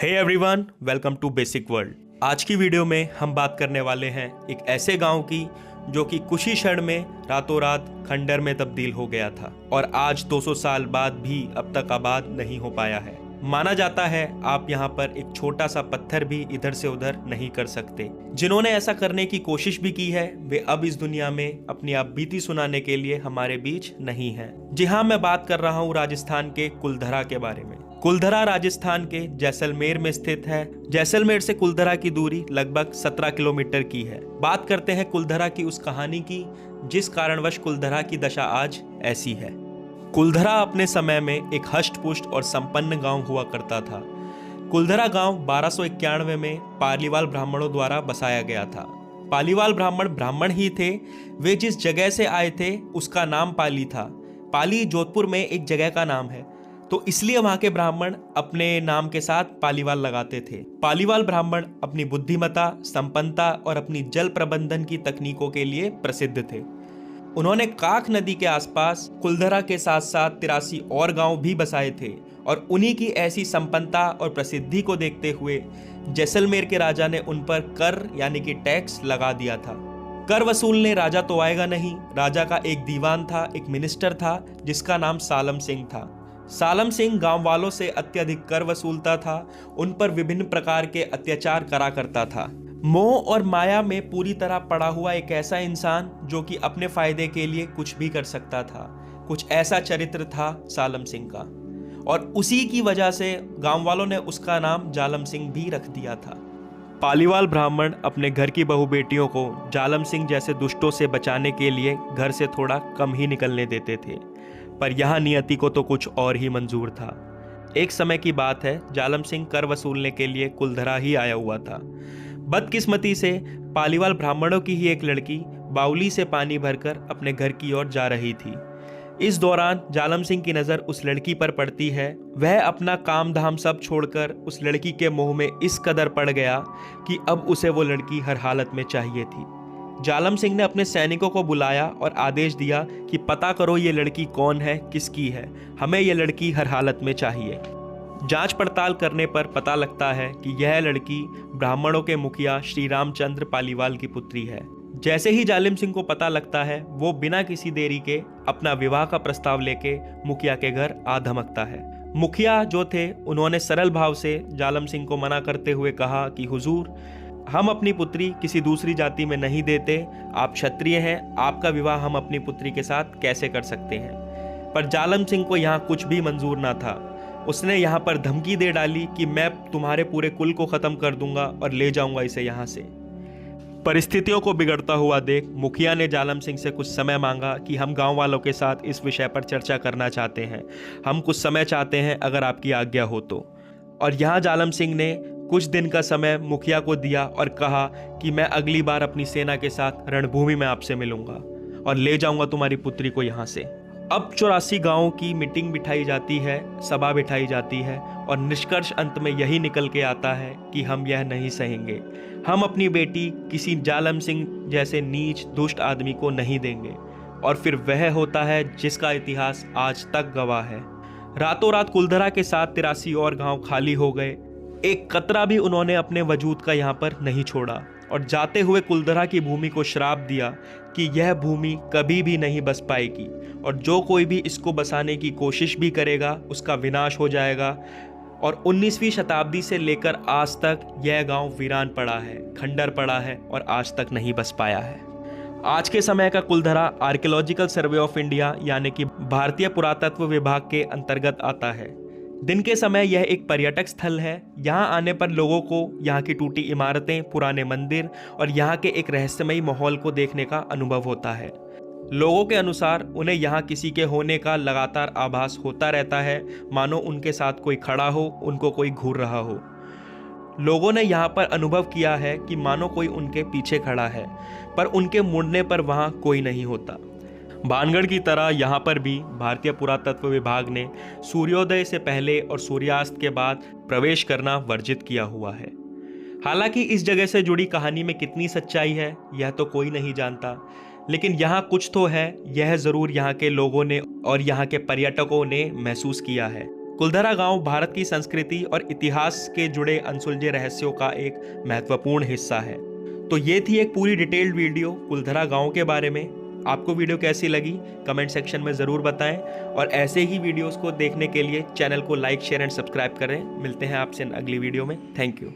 Hey everyone, welcome to basic world. आज की video में हम बात करने वाले हैं एक ऐसे गांव की जो कि कुछ ही क्षण में रातों रात खंडर में तब्दील हो गया था और आज 200 साल बाद भी अब तक आबाद नहीं हो पाया है। माना जाता है आप यहाँ पर एक छोटा सा पत्थर भी इधर से उधर नहीं कर सकते। जिन्होंने ऐसा करने की कोशिश भी की है वे अब इस दुनिया में अपनी आप बीती सुनाने के लिए हमारे बीच नहीं है। जी हाँ, मैं बात कर रहा हूँ राजस्थान के कुलधरा के बारे में। कुलधरा राजस्थान के जैसलमेर में स्थित है। जैसलमेर से कुलधरा की दूरी लगभग 17 किलोमीटर की है। बात करते हैं कुलधरा की उस कहानी की जिस कारणवश कुलधरा की दशा आज ऐसी है। कुलधरा अपने समय में एक हष्ट-पुष्ट और संपन्न गांव हुआ करता था। कुलधरा गांव 1291 में पालीवाल ब्राह्मणों द्वारा बसाया गया था। पालीवाल ब्राह्मण ही थे। वे जिस जगह से आए थे उसका नाम पाली था। पाली जोधपुर में एक जगह का नाम है, तो इसलिए वहां के ब्राह्मण अपने नाम के साथ पालीवाल लगाते थे। पालीवाल ब्राह्मण अपनी बुद्धिमत्ता, संपन्नता और अपनी जल प्रबंधन की तकनीकों के लिए प्रसिद्ध थे। उन्होंने काक नदी के आसपास कुलधरा के साथ साथ 83 और गांव भी बसाए थे और उन्हीं की ऐसी संपन्नता और प्रसिद्धि को देखते हुए जैसलमेर के राजा ने उन पर कर यानी कि टैक्स लगा दिया था। कर वसूलने राजा तो आएगा नहीं। राजा का एक दीवान था, एक मिनिस्टर था जिसका नाम सालम सिंह था। सालम सिंह गांव वालों से अत्यधिक कर वसूलता था, उन पर विभिन्न प्रकार के अत्याचार करा करता था। मोह और माया में पूरी तरह पड़ा हुआ एक ऐसा इंसान जो कि अपने फायदे के लिए कुछ भी कर सकता था। कुछ ऐसा चरित्र था सालम सिंह का और उसी की वजह से गांव वालों ने उसका नाम जालम सिंह भी रख दिया था। पालीवाल ब्राह्मण अपने घर की बहू बेटियों को जालम सिंह जैसे दुष्टों से बचाने के लिए घर से थोड़ा कम ही निकलने देते थे, पर यहाँ नियति को तो कुछ और ही मंजूर था। एक समय की बात है, जालम सिंह कर वसूलने के लिए कुलधरा ही आया हुआ था। बदकिस्मती से पालीवाल ब्राह्मणों की ही एक लड़की बाउली से पानी भरकर अपने घर की ओर जा रही थी। इस दौरान जालम सिंह की नज़र उस लड़की पर पड़ती है। वह अपना काम धाम सब छोड़कर उस लड़की के मोह में इस कदर पड़ गया कि अब उसे वो लड़की हर हालत में चाहिए थी। जालम सिंह ने अपने सैनिकों को बुलाया और आदेश दिया कि पता करो ये लड़की कौन है, किसकी है, हमें ये लड़की हर हालत में चाहिए। जांच पड़ताल करने पर पता लगता है कि यह लड़की ब्राह्मणों के मुखिया श्री रामचंद्र पालीवाल की पुत्री है। जैसे ही जालिम सिंह को पता लगता है वो बिना किसी देरी के अपना विवाह का प्रस्ताव लेके मुखिया के घर आ धमकता है। मुखिया जो थे उन्होंने सरल भाव से जालम सिंह को मना करते हुए कहा कि हुजूर, हम अपनी पुत्री किसी दूसरी जाति में नहीं देते। आप क्षत्रिय हैं, आपका विवाह हम अपनी पुत्री के साथ कैसे कर सकते हैं। पर जालम सिंह को यहाँ कुछ भी मंजूर ना था। उसने यहाँ पर धमकी दे डाली कि मैं तुम्हारे पूरे कुल को खत्म कर दूंगा और ले जाऊंगा इसे यहाँ से। परिस्थितियों को बिगड़ता हुआ देख मुखिया ने जालम सिंह से कुछ समय मांगा कि हम गांव वालों के साथ इस विषय पर चर्चा करना चाहते हैं, हम कुछ समय चाहते हैं अगर आपकी आज्ञा हो तो। और यहाँ जालम सिंह ने कुछ दिन का समय मुखिया को दिया और कहा कि मैं अगली बार अपनी सेना के साथ रणभूमि में आपसे मिलूंगा और ले जाऊंगा तुम्हारी पुत्री को यहाँ से। अब 84 गांवों की मीटिंग बिठाई जाती है, सभा बिठाई जाती है और निष्कर्ष अंत में यही निकल के आता है कि हम यह नहीं सहेंगे। हम अपनी बेटी किसी जालम सिंह जैसे नीच दुष्ट आदमी को नहीं देंगे। और फिर वह होता है जिसका इतिहास आज तक गवाह है। रातों रात कुलधरा के साथ 83 और गांव खाली हो गए। एक कतरा भी उन्होंने अपने वजूद का यहाँ पर नहीं छोड़ा और जाते हुए कुलधरा की भूमि को श्राप दिया कि यह भूमि कभी भी नहीं बस पाएगी और जो कोई भी इसको बसाने की कोशिश भी करेगा उसका विनाश हो जाएगा। और 19वीं शताब्दी से लेकर आज तक यह गांव वीरान पड़ा है, खंडर पड़ा है और आज तक नहीं बस पाया है। आज के समय का Kuldhara archaeological survey of India यानी कि भारतीय पुरातत्व विभाग के अंतर्गत आता है। दिन के समय यह एक पर्यटक स्थल है। यहाँ आने पर लोगों को यहाँ की टूटी इमारतें, पुराने मंदिर और यहाँ के एक रहस्यमयी माहौल को देखने का अनुभव होता है। लोगों के अनुसार उन्हें यहाँ किसी के होने का लगातार आभास होता रहता है, मानो उनके साथ कोई खड़ा हो, उनको कोई घूर रहा हो। लोगों ने यहाँ पर अनुभव किया है कि मानो कोई उनके पीछे खड़ा है, पर उनके मुड़ने पर वहाँ कोई नहीं होता। भानगढ़ की तरह यहाँ पर भी भारतीय पुरातत्व विभाग ने सूर्योदय से पहले और सूर्यास्त के बाद प्रवेश करना वर्जित किया हुआ है। हालांकि इस जगह से जुड़ी कहानी में कितनी सच्चाई है यह तो कोई नहीं जानता, लेकिन यहाँ कुछ तो है, यह ज़रूर यहाँ के लोगों ने और यहाँ के पर्यटकों ने महसूस किया है। कुलधरा गांव भारत की संस्कृति और इतिहास के जुड़े अनसुलझे रहस्यों का एक महत्वपूर्ण हिस्सा है। तो ये थी एक पूरी डिटेल्ड वीडियो कुलधरा गांव के बारे में। आपको वीडियो कैसी लगी कमेंट सेक्शन में ज़रूर बताएं और ऐसे ही वीडियोस को देखने के लिए चैनल को लाइक शेयर एंड सब्सक्राइब करें। मिलते हैं आपसे अगली वीडियो में। Thank you.